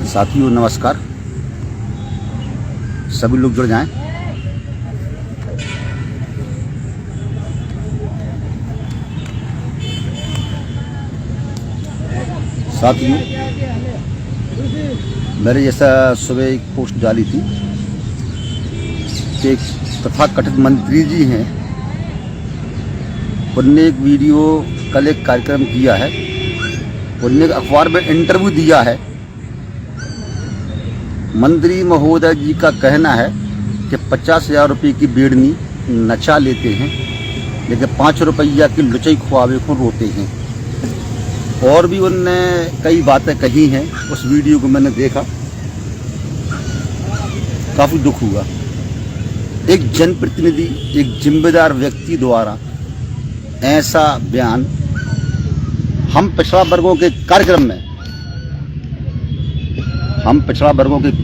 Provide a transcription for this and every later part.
साथियों नमस्कार, सभी लोग जुड़ जाएं। साथियों, मैंने जैसा सुबह एक पोस्ट डाली थी कि एक तथाकथित मंत्री जी हैं, उनने एक वीडियो कल एक कार्यक्रम किया है, उनने एक अखबार में इंटरव्यू दिया है। मंत्री महोदय जी का कहना है कि 50,000 रुपये की बेड़नी नचा लेते हैं, लेकिन 5 रुपया की लुचई खुआवे को रोते हैं। और भी उनने कई बातें कही हैं। उस वीडियो को मैंने देखा, काफ़ी दुख हुआ। एक जनप्रतिनिधि, एक जिम्मेदार व्यक्ति द्वारा ऐसा बयान हम पिछड़ा वर्गों के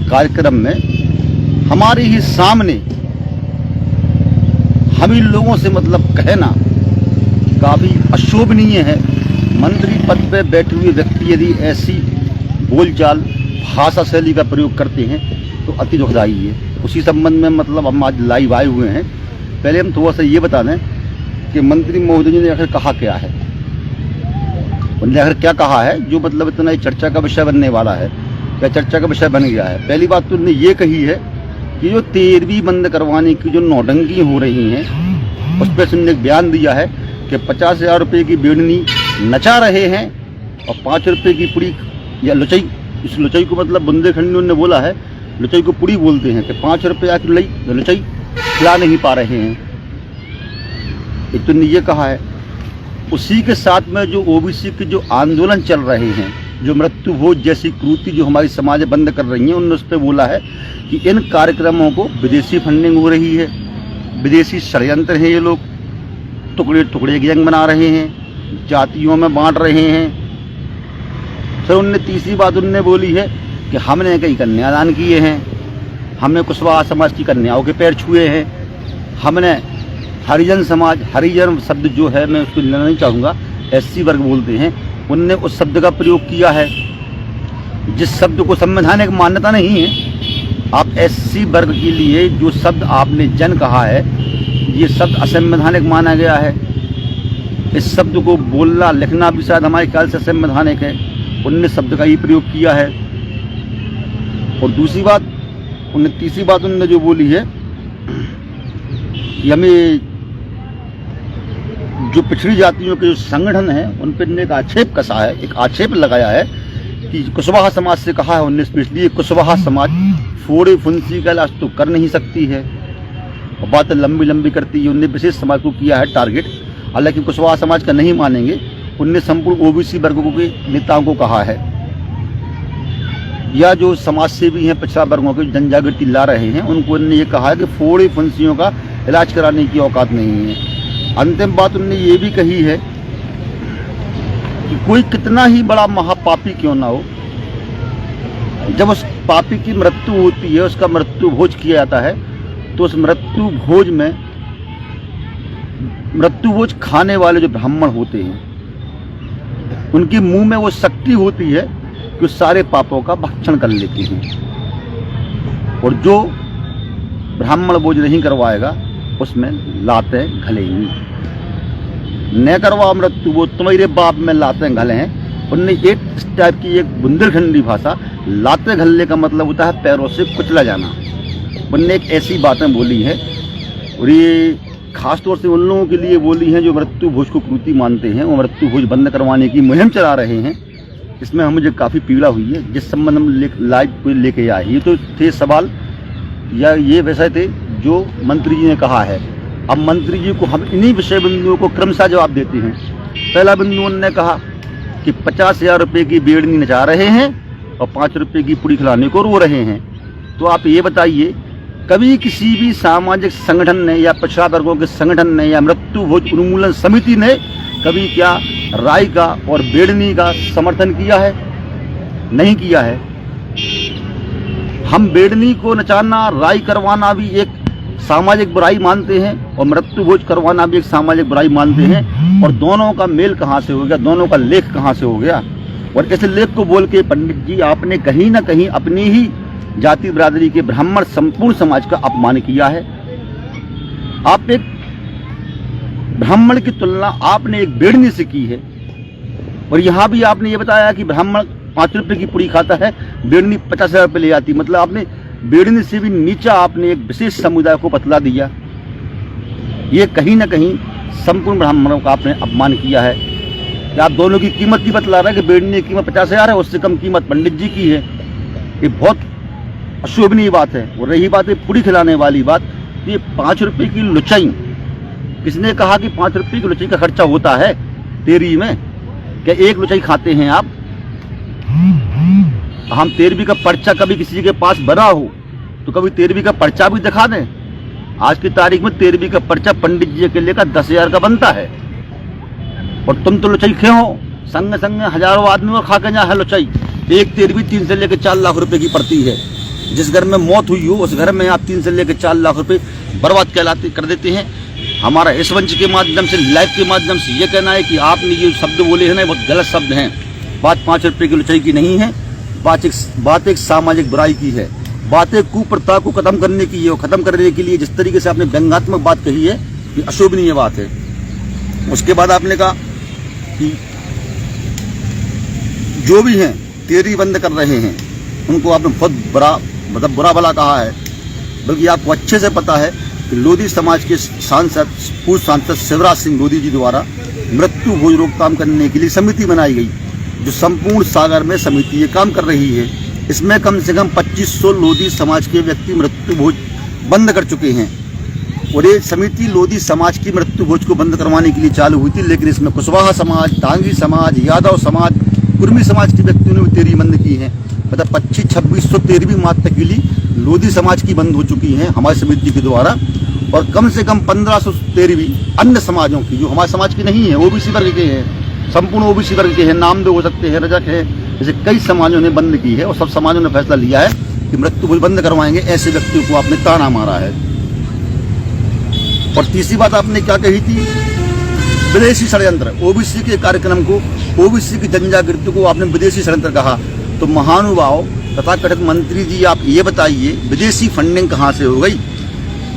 कार्यक्रम में हमारे ही सामने हम ही लोगों से कहना काफ़ी अशोभनीय है। मंत्री पद पर बैठे हुए व्यक्ति यदि ऐसी बोलचाल भाषा शैली का प्रयोग करते हैं तो अति दुखदायी है। उसी संबंध में हम आज लाइव आए हुए हैं। पहले हम थोड़ा सा ये बता दें कि मंत्री महोदय जी ने आखिर कहा क्या है। उन्होंने आखिर क्या कहा है जो इतना ही चर्चा का विषय बनने वाला है, क्या चर्चा का विषय बन गया है। पहली बात तो उन्होंने ये कही है कि जो 13वीं बंद करवाने की जो नौटंकी हो रही हैं, उस पर उन्होंने एक बयान दिया है कि 50,000 रुपये की बेड़नी नचा रहे हैं और 5 रुपये की पुड़ी या लुचई, इस लुचई को बुंदेलखंडी उन्होंने बोला है, लुचई को पुड़ी बोलते हैं कि 5 रुपया की लुचई खिला नहीं पा रहे हैं। एक तो उन्होंने ये कहा है। उसी के साथ में जो ओबीसी के जो आंदोलन चल रहे हैं, जो मृत्यु भोज जैसी क्रूति जो हमारी समाज बंद कर रही है, उन्होंने उस पर बोला है कि इन कार्यक्रमों को विदेशी फंडिंग हो रही है, विदेशी षड्यंत्र हैं, ये लोग टुकड़े टुकड़े गैंग बना रहे हैं, जातियों में बांट रहे हैं। फिर उनने तीसरी बात उनने बोली है कि हमने कई कन्यादान किए हैं, हमने कुशवाहा समाज की कन्याओं के पैर छुए हैं, हमने हरिजन समाज, हरिजन शब्द जो है मैं उसको लेना नहीं चाहूँगा, SC वर्ग बोलते हैं, उनने उस शब्द का प्रयोग किया है जिस शब्द को संवैधानिक मान्यता नहीं है। आप SC वर्ग के लिए जो शब्द आपने जन कहा है, ये शब्द असंवैधानिक माना गया है। इस शब्द को बोलना लिखना भी शायद हमारे ख्याल से संवैधानिक है। उनने शब्द का ही प्रयोग किया है। और दूसरी बात, तीसरी बात उन्होंने जो बोली है कि हमें जो पिछड़ी जातियों के जो संगठन हैं उन पर एक आक्षेप कसा है, एक आक्षेप लगाया है कि कुशवाहा समाज से कहा है उनने स्पेशली, कुशवाहा समाज फोड़े फुंसी का इलाज तो कर नहीं सकती है और बातें लंबी लंबी करती है। उनने विशेष समाज को किया है टारगेट, हालांकि कुशवाहा समाज का नहीं मानेंगे। उनने संपूर्ण OBC वर्गों के नेताओं को कहा है, या जो समाज सेवी हैं पिछड़ा वर्गों के जन जागृति ला रहे हैं, उनको उन्होंने ये कहा है कि फोड़े फुंसियों का इलाज कराने की औकात नहीं है। अंतिम बात उन्होंने ये भी कही है कि कोई कितना ही बड़ा महापापी क्यों ना हो, जब उस पापी की मृत्यु होती है, उसका मृत्यु भोज किया जाता है, तो उस मृत्यु भोज खाने वाले जो ब्राह्मण होते हैं, उनके मुंह में वो शक्ति होती है कि सारे पापों का भक्षण कर लेते हैं। और जो ब्राह्मण भोज नहीं करवाएगा उसमें लातें घलेंगी। न करवा मृत्यु वो तुम्हारे बाप में लातें घले हैं। उनने एक इस टाइप की एक बुंदेलखंडी भाषा, लातें घलने का मतलब होता है पैरों से कुचला जाना। उनने एक ऐसी बातें बोली है और ये खासतौर से उन लोगों के लिए बोली हैं जो मृत्यु भोज को क्रूति मानते हैं, वो मृत्यु भोज बंद करवाने की मुहिम चला रहे हैं। इसमें मुझे काफ़ी पीड़ा हुई है। जिस संबंध में लाइव कोई लेके आए, ये तो थे सवाल या ये वैसे थे जो मंत्री जी ने कहा है। अब मंत्री जी को हम इन्हीं विषय बिंदुओं को क्रमशः जवाब देते हैं। पहला बिंदु उन्होंने कहा कि 50,000 रुपये की बेड़नी नचा रहे हैं और 5 रुपये की पुड़ी खिलाने को रो रहे हैं। तो आप ये बताइए, कभी किसी भी सामाजिक संगठन ने या पिछड़ा वर्गों के संगठन ने या मृत्यु भोज उन्मूलन समिति ने कभी क्या राई का और बेड़नी का समर्थन किया है? नहीं किया है। हम बेड़नी को नचाना, राई करवाना भी एक सामाजिक बुराई मानते हैं और मृत्यु भोज करवाना भी एक सामाजिक बुराई मानते हैं। और दोनों का मेल कहाँ से हो गया, दोनों का लेख कहाँ से हो गया? और इस लेख को बोल के पंडित जी आपने कहीं ना कहीं अपनी ही जाति बिरादरी के ब्राह्मण संपूर्ण समाज का अपमान किया है। आप एक ब्राह्मण की तुलना आपने एक बेड़नी से की है। और यहाँ भी आपने ये बताया कि ब्राह्मण 5 रुपए की पूरी खाता है, बेड़नी 50,000 रुपये ले जाती। मतलब आपने बेड़नी से भी नीचा आपने एक विशेष समुदाय को बतला दिया। ये कहीं ना कहीं संपूर्ण ब्राह्मणों का आपने अपमान किया है। कि आप दोनों की कीमत ही बतला रहे हैं कि बेड़नी की कीमत 50,000 है, उससे कम कीमत पंडित जी की है। ये बहुत अशोभनीय बात है। और रही बात है पूरी खिलाने वाली बात, तो ये 5 रुपये की लुचाई, किसने कहा कि 5 रुपये की लुचाई का खर्चा होता है तेरहवीं में? क्या एक लुचाई खाते हैं आप? हम 13वीं का पर्चा कभी किसी के पास बना हो तो कभी 13वीं का पर्चा भी दिखा दें। आज की तारीख में 13वीं का पर्चा पंडित जी के लिए का 10,000 का बनता है। और तुम तो लुचाई खे हो, संग संग हजारों आदमी और खा के जा है लुचाई। एक 13वीं 3 से लेकर 4 लाख रुपए की पड़ती है। जिस घर में मौत हुई हो उस घर में आप 3 से लेकर 4 लाख रुपए बर्बाद कर देते हैं। हमारा इस मंच के माध्यम से, लाइव के माध्यम से ये कहना है कि आपने ये शब्द बोले हैं ना, बहुत गलत शब्द हैं। बात 5 रुपये की लुचाई की नहीं है, बात एक सामाजिक बुराई की है। बातें कुप्रथा को खत्म करने की है। और खत्म करने के लिए जिस तरीके से आपने व्यंग्यात्मक बात कही है, ये अशोभनीय बात है। उसके बाद आपने कहा कि जो भी हैं 13वीं बंद कर रहे हैं उनको आपने बहुत बुरा भला कहा है। बल्कि आपको अच्छे से पता है कि लोधी समाज के पूर्व सांसद शिवराज सिंह लोधी जी द्वारा मृत्यु भोज रोकथाम करने के लिए समिति बनाई गई, जो संपूर्ण सागर में समिति ये काम कर रही है। इसमें कम से कम 2500 लोधी समाज के व्यक्ति मृत्यु भोज बंद कर चुके हैं। और ये समिति लोधी समाज की मृत्यु भोज को बंद करवाने के लिए चालू हुई थी, लेकिन इसमें कुशवाहा समाज, डांगी समाज, यादव समाज, कुर्मी समाज के व्यक्तियों ने भी 13वीं बंद की है। मतलब 2500-2600 13वीं मात तक के लिए लोधी समाज की बंद हो चुकी है हमारी समिति के द्वारा। और कम से कम 1500 13वीं अन्य समाजों की, जो हमारे समाज की नहीं है, ओबीसी वर्ग के हैं, संपूर्ण ओबीसी वर्ग के हैं, नामदेव हो सकते हैं, रजक है, जैसे कई समाजों ने बंद की है। और सब समाजों ने फैसला लिया है कि मृत्यु भोज बंद करवाएंगे। ऐसे व्यक्तियों को आपने ताना मारा है। और तीसरी बात आपने क्या कही थी? विदेशी षड्यंत्र। ओबीसी के कार्यक्रम को, ओबीसी की जनजागृति को आपने विदेशी षड्यंत्र कहा। तो महानुभाव तथा कथित मंत्री जी, आप ये बताइए विदेशी फंडिंग कहाँ से हो गई?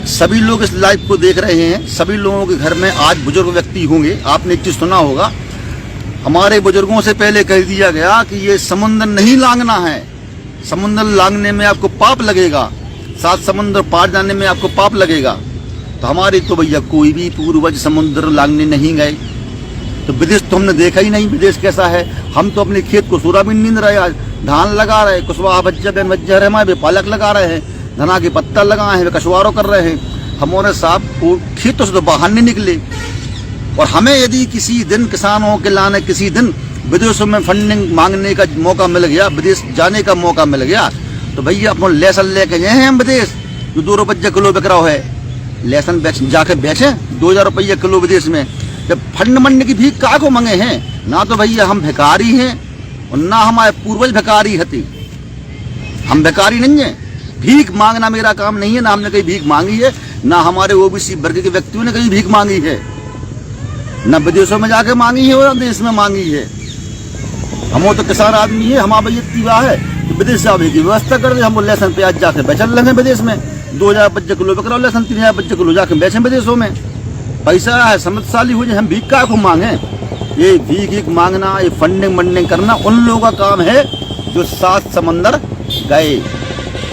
सभी लोग इस लाइव को देख रहे हैं, सभी लोगों के घर में आज बुजुर्ग व्यक्ति होंगे। आपने एक चीज सुना होगा, हमारे बुजुर्गों से पहले कह दिया गया कि ये समुद्र नहीं लांघना है, समुद्र लांघने में आपको पाप लगेगा, 7 समुद्र पार जाने में आपको पाप लगेगा। तो हमारे तो भैया कोई भी पूर्वज समुद्र लांघने नहीं गए। तो विदेश तो हमने देखा ही नहीं, विदेश कैसा है। हम तो अपने खेत को सोयाबीन नींद रहे, आज धान लगा रहे, कुशवाहा बज्जा हमारे पालक लगा रहे हैं, धना के पत्ता लगाए हैं, वे कछुआरों कर रहे हैं। हमारे साहब खेतों से तो बाहर नहीं निकले। और हमें यदि किसी दिन किसानों के लाने किसी दिन विदेशों में फंडिंग मांगने का मौका मिल गया, विदेश जाने का मौका मिल गया, तो भैया अपना लहसुन लेके गए हैं हम विदेश, जो 2 रुपये किलो बिक रहा है। लहसुन जाके बेचे 2000 रुपये किलो विदेश में। जब फंड मंड की भीख का को मंगे हैं ना, तो भैया हम भिखारी हैं और ना हमारे पूर्वज भिखारी हते। हम भिखारी नहीं है, भीख मांगना मेरा काम नहीं है। ना हमने कहीं भीख मांगी है, ना हमारे ओबीसी वर्ग के व्यक्तियों ने कहीं भीख मांगी है, ना विदेशों में जाके मांगी है और देश में मांगी है। हम तो किसान आदमी है, हमारा इतनी बात है कि विदेश से आने की व्यवस्था कर दे। हम लहसुन प्याज जाके बेचल लगे विदेश में, 2000 रुपये किलो बिक रहा लहसुन, 3000 रुपये किलो जाके बेचें विदेशों में। पैसा है, समझदारी हो जाए, हम भीख का को मांगे। ये भीख मांगना, ये फंडिंग मंडिंग करना उन लोगों का काम है जो 7 समंदर गए।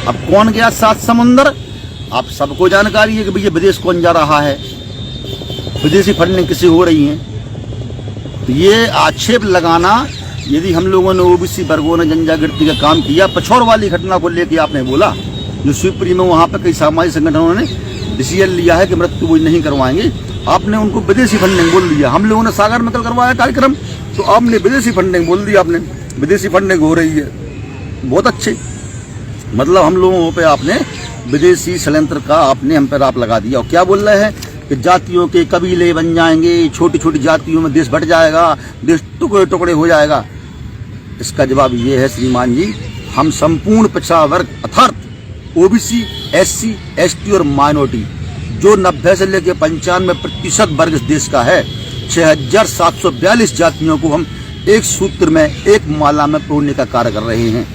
अब कौन गया 7 समंदर? आप सबको जानकारी है कि भैया विदेश कौन जा रहा है, विदेशी फंडिंग किसी हो रही है। तो ये आक्षेप लगाना, यदि हम लोगों ने ओबीसी वर्गों ने जनजागृति का काम किया, पछौर वाली घटना को लेकर आपने बोला, जो शिवपुरी में वहाँ पर कई सामाजिक संगठनों ने डिसीजन लिया है कि मृत्यु भोज नहीं करवाएंगे, आपने उनको विदेशी फंडिंग बोल दिया। हम लोगों ने सागर में कल करवाया कार्यक्रम, तो आपने विदेशी फंडिंग बोल दिया। आपने विदेशी फंडिंग हो रही है, बहुत अच्छे। मतलब हम लोगों पे आपने विदेशी षड्यंत्र का आपने हम पर आप लगा दिया। और क्या बोल रहे हैं कि जातियों के कबीले बन जाएंगे, छोटी छोटी जातियों में देश बट जाएगा, देश टुकड़े टुकड़े हो जाएगा। इसका जवाब ये है श्रीमान जी, हम संपूर्ण पिछड़ा वर्ग अर्थात ओबीसी, एससी, एसटी और माइनॉरिटी, जो 90 से लेकर 95% वर्ग इस देश का है, 6742 जातियों को हम एक सूत्र में, एक माला में पिरोने का कार्य कर रहे हैं।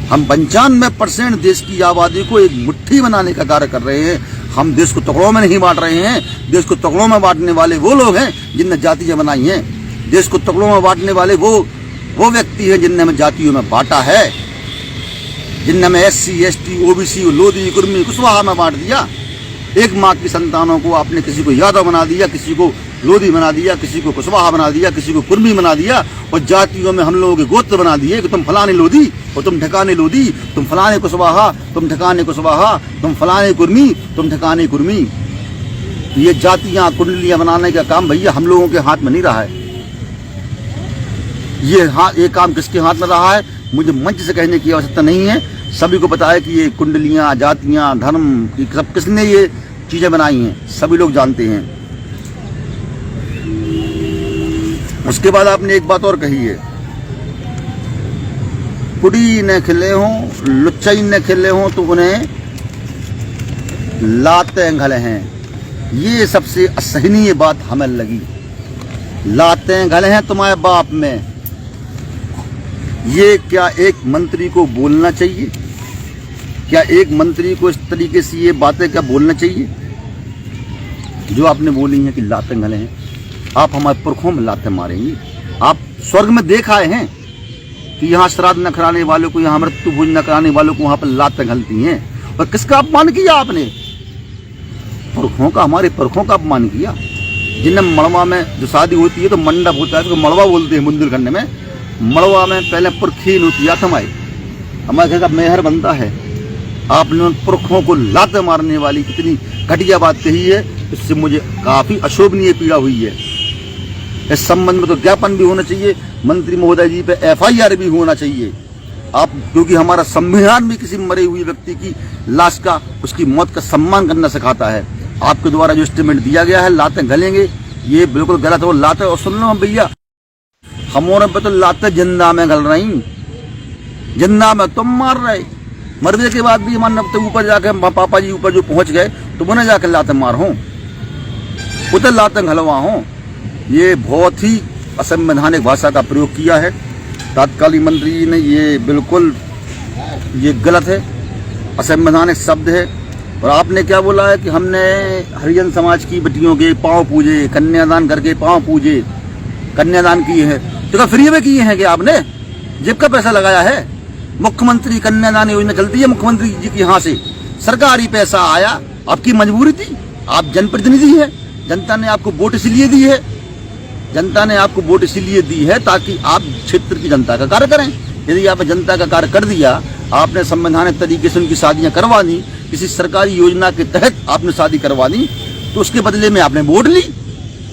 हम 95% देश की आबादी को एक मुट्ठी बनाने का कार्य कर रहे हैं। हम देश को टुकड़ों में नहीं बांट रहे हैं। देश को टुकड़ों में बांटने वाले वो लोग हैं जिनने जातियां बनाई हैं। देश को टुकड़ों में बांटने वाले वो व्यक्ति हैं जिनने हमें जातियों में बांटा है, जिनने हमें SC, ST, OBC, Lodhi, Kurmi, Kushwaha में बांट दिया। एक माँ की संतानों को आपने किसी को यादव बना दिया, किसी को लोधी बना दिया, किसी को कुशवाहा बना दिया, किसी को कुर्मी बना दिया, और जातियों में हम लोगों के गोत्र बना दिए कि तुम फलाने लोधी और तुम ठिकाने लोधी, तुम फलाने कुशवाहा, तुम ठिकाने कुशवाहा, तुम फलाने कुर्मी, तुम ठिकाने कुर्मी। ये जातियां, कुंडलियां बनाने का काम भैया हम लोगों के हाथ में नहीं रहा है। ये काम किसके हाथ में रहा है मुझे मंच से कहने की आवश्यकता नहीं है। सभी को पता है कि ये कुंडलियां, जातियां, धर्म, सब किसने ये चीजें बनाई हैं, सभी लोग जानते हैं। उसके बाद आपने एक बात और कही है, कुड़ी न खिले हों, लुच्चई न खिले हों तो उन्हें लाते घले हैं। ये सबसे असहनीय बात हमें लगी। लाते घले हैं तुम्हारे बाप में। ये क्या एक मंत्री को बोलना चाहिए? क्या एक मंत्री को इस तरीके से ये बातें क्या बोलना चाहिए? जो आपने बोली है कि लाते घले हैं, आप हमारे पुरखों में लाते मारेंगे। आप स्वर्ग में देख आए हैं कि यहाँ श्राद्ध न कराने वालों को, यहाँ मृत्यु भोज न कराने वालों को वहां पर लाते घलती हैं। और किसका अपमान किया आपने? पुरखों का, हमारे पुरखों का अपमान किया। जिन्हें मड़वा में जो शादी होती है तो मंडप होता है, उसको मड़वा बोलते हैं बुंदेलखंड में। मड़वा में पहले पुरखीन होती है, हमारे घर का मेहर बनता है। आपने उन पुरखों को लाते मारने वाली कितनी घटिया बात कही है, इससे मुझे काफी अशोभनीय पीड़ा हुई है। इस संबंध में तो ज्ञापन भी होना चाहिए, मंत्री महोदय जी पे FIR भी होना चाहिए। आप, क्योंकि हमारा संविधान भी किसी मरे हुए व्यक्ति की लाश का, उसकी मौत का सम्मान करना सिखाता है। आपके द्वारा जो स्टेटमेंट दिया गया है लाते घलेंगे, ये बिल्कुल गलत है। वो लाते, और सुन लो भैया, हमारे पे तो लाते जिंदा में घल रही, जिंदा में तुम मार रहे। मरने के बाद भी मान तो ऊपर जाके पापा जी ऊपर जो पहुंच गए तो उन्हें जाकर लाते मार हो, उधर लाते घलवा हो। ये बहुत ही असंवैधानिक भाषा का प्रयोग किया है तत्कालीन मंत्री जी ने। ये बिल्कुल ये गलत है, असंवैधानिक शब्द है। और आपने क्या बोला है कि हमने हरिजन समाज की बेटियों के पांव पूजे, कन्यादान करके पांव पूजे, कन्यादान किए हैं। तो क्या फ्री में किए हैं कि आपने जेब का पैसा लगाया है? मुख्यमंत्री कन्यादान योजना चलती है मुख्यमंत्री जी की यहाँ से, सरकारी पैसा आया, आपकी मजबूरी थी। आप जनप्रतिनिधि हैं, जनता ने आपको वोट इसलिए दी है, जनता ने आपको वोट इसलिए दी है ताकि आप क्षेत्र की जनता का कार्य करें। यदि आप जनता का कार्य कर दिया, आपने संवैधानिक तरीके से उनकी शादियां करवा दी, किसी सरकारी योजना के तहत आपने शादी करवा दी, तो उसके बदले में आपने वोट ली।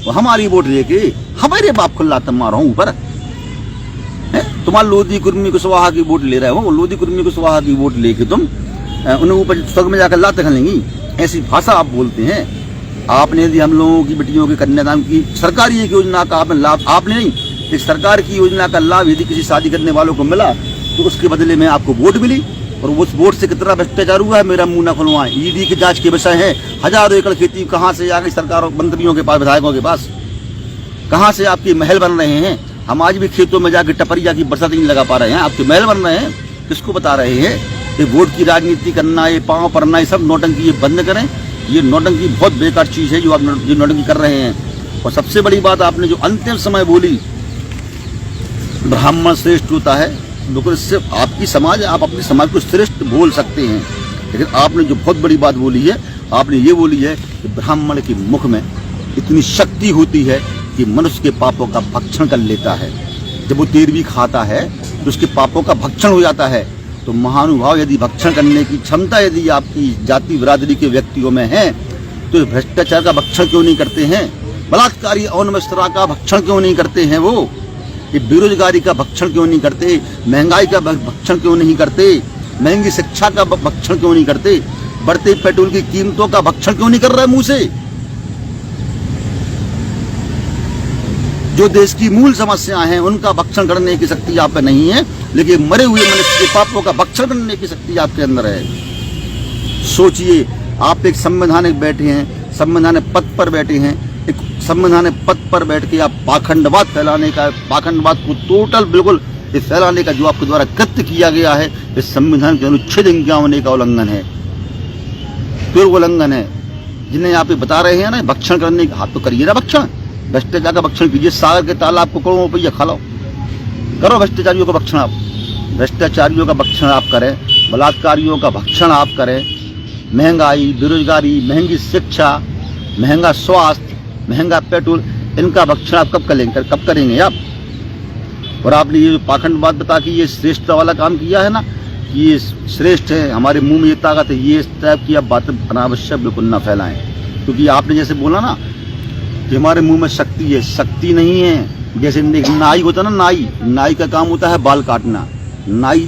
वो हमारी वोट लेके हमारे बाप को लात मारो ऊपर। तुम्हारा लोधी कुर्मी कुशवाहा की वोट ले रहे हो, लोधी कुर्मी कुशवाहा की वोट लेके तुम उन्हें ऊपर स्वर्ग में जाकर लात घलेंगी। ऐसी भाषा आप बोलते हैं। आपने यदि हम लोगों की बेटियों के कन्यादान की सरकारी एक योजना का आपने लाभ, आपने नहीं, एक सरकार की योजना का लाभ यदि किसी शादी करने वालों को मिला तो उसके बदले में आपको वोट मिली। और उस वोट से कितना भ्रष्टाचार हुआ है मेरा मुंह न खुलवाएं। ED की जांच के विषय है। हजारों एकड़ खेती कहाँ से आ गई सरकारों, मंत्रियों के पास, विधायकों के पास? कहाँ से आपके महल बन रहे हैं? हम आज भी खेतों में जाकर टपरिया की बरसात नहीं लगा पा रहे हैं, आपके महल बन रहे हैं। किसको बता रहे हैं? ये वोट की राजनीति करना, ये पांव पड़ना, ये सब नौटंकी, ये बंद करें। ये नौटंकी बहुत बेकार चीज है जो आप जो नौटंकी कर रहे हैं। और सबसे बड़ी बात आपने जो अंतिम समय बोली, ब्राह्मण श्रेष्ठ होता है, बिल्कुल इससे आपकी समाज है, आप अपनी समाज को श्रेष्ठ बोल सकते हैं। लेकिन आपने जो बहुत बड़ी बात बोली है, आपने ये बोली है कि ब्राह्मण के मुख में इतनी शक्ति होती है कि मनुष्य के पापों का भक्षण कर लेता है। जब वो तेल भी खाता है तो उसके पापों का भक्षण हो जाता है। तो महानुभाव, यदि भक्षण करने की क्षमता यदि आपकी जाति बिरादरी के व्यक्तियों में है तो भ्रष्टाचार का भक्षण क्यों नहीं करते हैं? बलात्कारी अवनवस्था का भक्षण क्यों नहीं करते हैं? वो ये बेरोजगारी का भक्षण क्यों नहीं करते? महंगाई का भक्षण क्यों नहीं करते? महंगी शिक्षा का भक्षण क्यों नहीं करते? बढ़ते पेट्रोल की कीमतों का भक्षण क्यों नहीं कर रहे मुंह से? जो देश की मूल समस्याएं हैं उनका भक्षण करने की शक्ति आप पे नहीं है, लेकिन मरे हुए मनुष्य के पापों का भक्षण करने की शक्ति आपके अंदर है। सोचिए, आप एक संवैधानिक बैठे हैं, संवैधानिक पद पर बैठे हैं, एक संवैधानिक पद पर बैठ के आप पाखंडवाद फैलाने का, पाखंडवाद को टोटल बिल्कुल फैलाने का जो आपके द्वारा कृत्य किया गया है, इस संविधान के अनुच्छेद 51 का उल्लंघन है, फिर उल्लंघन है। जिन्हें आप ये बता रहे हैं ना भक्षण करने का, हाथ तो करिए ना भक्षण, भ्रष्टाचार का भक्षण कीजिए। सागर के तालाब को करोड़ों रुपया खिलाओ, करो भ्रष्टाचारियों का भक्षण। आप भ्रष्टाचारियों का भक्षण आप करें, बलात्कारियों का भक्षण आप करें, महंगाई, बेरोजगारी, महंगी शिक्षा, महंगा स्वास्थ्य, महंगा पेट्रोल, इनका भक्षण आप कब करेंगे आप? और आपने ये पाखंडवाद बता कि ये श्रेष्ठ वाला काम किया है ना, ये श्रेष्ठ है, हमारे मुंह में ये ताकत है, ये इस टाइप की आप बातें अनावश्यक बिल्कुल ना फैलाएं। क्योंकि आपने जैसे बोला ना कि हमारे मुंह में शक्ति है, शक्ति नहीं है। जैसे नाई होता है ना, नाई का काम होता है बाल काटना, नाई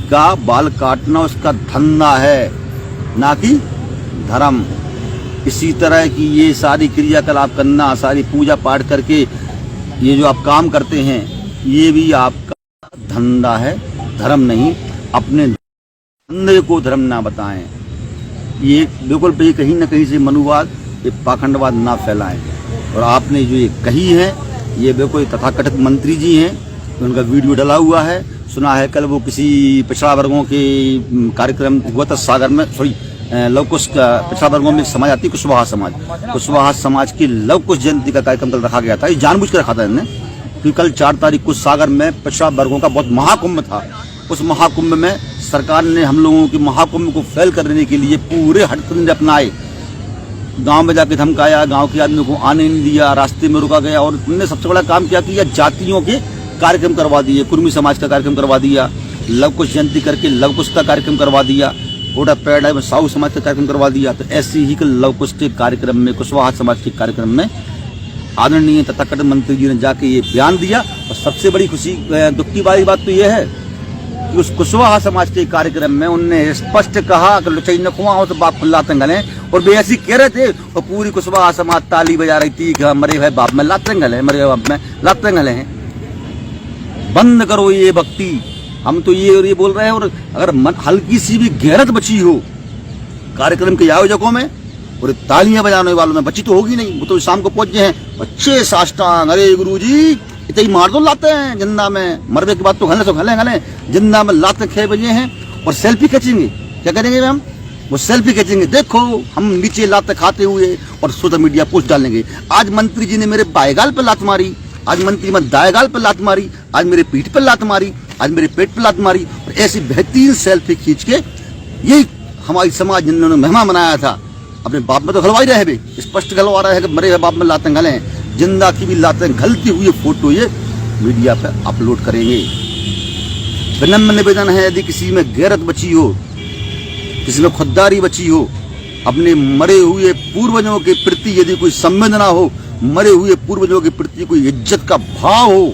का बाल काटना उसका धंधा है, ना कि धर्म। इसी तरह की ये सारी क्रियाकलाप करना, सारी पूजा पाठ करके ये जो आप काम करते हैं, ये भी आपका धंधा है, धर्म नहीं। अपने धंधे को धर्म ना बताएं। ये बिल्कुल भी कहीं ना कहीं से मनुवाद, ये पाखंडवाद ना फैलाएं। और आपने जो ये कही है, ये बिल्कुल तथाकथित मंत्री जी हैं, उनका वीडियो डला हुआ है। सुना है कल वो किसी पिछड़ा वर्गों के कार्यक्रम हुआ था सागर में, सॉरी लवकुश पिछड़ा वर्गों में समाज आती है कुशवाहा समाज की लवकुश जयंती का कार्यक्रम कल रखा गया था। ये जानबूझ कर रखा था इन्होंने, क्योंकि कल 4 तारीख को सागर में पिछड़ा वर्गों का बहुत महाकुंभ था। उस महाकुंभ में सरकार ने हम लोगों के महाकुंभ को फेल करने के लिए पूरे हटकंडे अपनाए। गांव में जाके धमकाया, गांव के आदमी को आने नहीं दिया, रास्ते में रुका गया। और उन्होंने सबसे बड़ा काम क्या किया, जातियों के कार्यक्रम करवा दिए, कुर्मी समाज का कार्यक्रम करवा दिया, लवकुश जयंती करके लवकुश का कार्यक्रम करवा दिया, गोटा पैड़ा में साहू समाज का कार्यक्रम करवा दिया। तो ऐसे ही लवकुश के कार्यक्रम में, कुशवाहा समाज के कार्यक्रम में आदरणीय तथाकथित मंत्री जी ने जाके ये बयान दिया। और सबसे बड़ी खुशी, दुख की वाली बात तो यह है कि उस कुशवाहा समाज के कार्यक्रम में उन्होंने स्पष्ट कहा कि लुचाई नखुआ हो तो बाप लाते गले, और वे ऐसी कह रहे थे और पूरी कुशवाहा समाज ताली बजा रही थी कि मरे भाई बाप में लाते गले, मरे बाप में लाते गले हैं। बंद करो ये भक्ति। हम तो ये बोल रहे हैं। और अगर हल्की सी भी गैरत बची हो कार्यक्रम के आयोजकों में और तालियां बजाने वालों में, बची तो होगी नहीं, वो तो शाम को पहुंच गए हैं अच्छे साष्टांग, अरे गुरु जी इतनी मार दो लाते हैं जिंदा में, मरने के बाद तो घले जिंदा में लाते 6 बजे हैं। और सेल्फी खींचेंगे, क्या करेंगे मैम, वो सेल्फी खींचेंगे, देखो हम नीचे लाते खाते हुए, और सोशल मीडिया पोस्ट डालेंगे। आज मंत्री जी ने मेरे बाएगाल पर लात मारी, आज मंत्री में दाएगाल पर लात मारी, आज मेरे पीठ पर लात मारी, आज मेरे पेट पर लात मारी। और ऐसी बेहतरीन सेल्फी खींच के यही हमारी समाज जिन्होंने मेहमान बनाया था, अपने बाप में तो घलवा ही रहे भी, स्पष्ट घलवा रहे हैं कि मरे बाप में लाते घले, जिंदा की भी लाते घलती हुई फोटो ये मीडिया पर अपलोड करेंगे। विनम्र निवेदन है, यदि किसी में गैरत बची हो, किसी में खुददारी बची हो, अपने मरे हुए पूर्वजों के प्रति यदि कोई संवेदना हो, मरे हुए पूर्वजों के प्रति कोई इज्जत का भाव हो,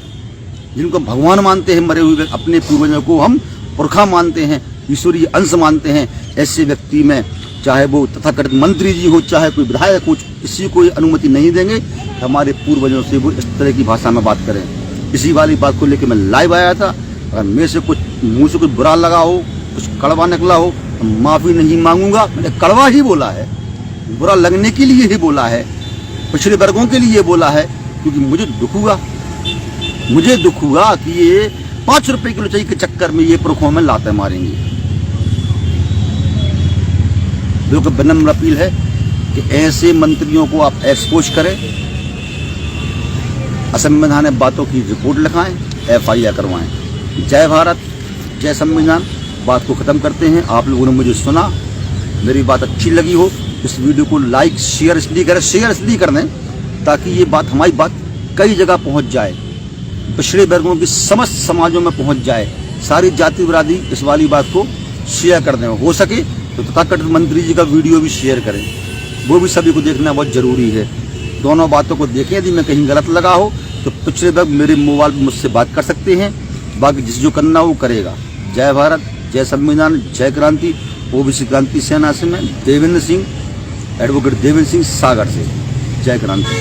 जिनको भगवान मानते हैं, मरे हुए अपने पूर्वजों को हम पुरखा मानते हैं, ईश्वरीय अंश मानते हैं, ऐसे व्यक्ति में चाहे वो तथाकथित मंत्री जी हो, चाहे कोई विधायक हो, किसी को अनुमति नहीं देंगे हमारे पूर्वजों से वो इस तरह की भाषा में बात करें। इसी वाली बात को लेकर मैं लाइव आया था। अगर मेरे से कुछ मुंह से कुछ बुरा लगा हो, कुछ कड़वा निकला हो, तो माफी नहीं मांगूंगा। मैंने कड़वा ही बोला है, बुरा लगने के लिए ही बोला है, पिछड़े वर्गों के लिए बोला है, क्योंकि मुझे दुख हुआ कि ये 5 रुपए की लुचाई के चक्कर में ये पुरखों में लाते मारेंगे। बिल्कुल विनम्र अपील है कि ऐसे मंत्रियों को आप एक्सपोज करें, असंवैधानिक बातों की रिपोर्ट लिखाएं, FIR करवाएं। जय भारत, जय संविधान। बात को खत्म करते हैं। आप लोगों ने मुझे सुना, मेरी बात अच्छी लगी हो, इस वीडियो को लाइक शेयर इसलिए करें, शेयर इसलिए कर दें ताकि ये बात, हमारी बात कई जगह पहुंच जाए, पिछड़े वर्गों की समस्त समाजों में पहुंच जाए। सारी जाति बिरादरी इस वाली बात को शेयर कर दें। हो सके तो तथाकथित मंत्री जी का वीडियो भी शेयर करें, वो भी सभी को देखना बहुत जरूरी है। दोनों बातों को देखें। यदि मैं कहीं गलत लगा हो तो पिछड़े वर्ग मेरे मोबाइल पर मुझसे बात कर सकते हैं, बाकी जिस जो करना वो करेगा। जय भारत, जय संविधान, जय क्रांति। ओबीसी क्रांति सेना से मैं देवेंद्र सिंह, एडवोकेट देवेंद्र सिंह सागर से। जय क्रांति।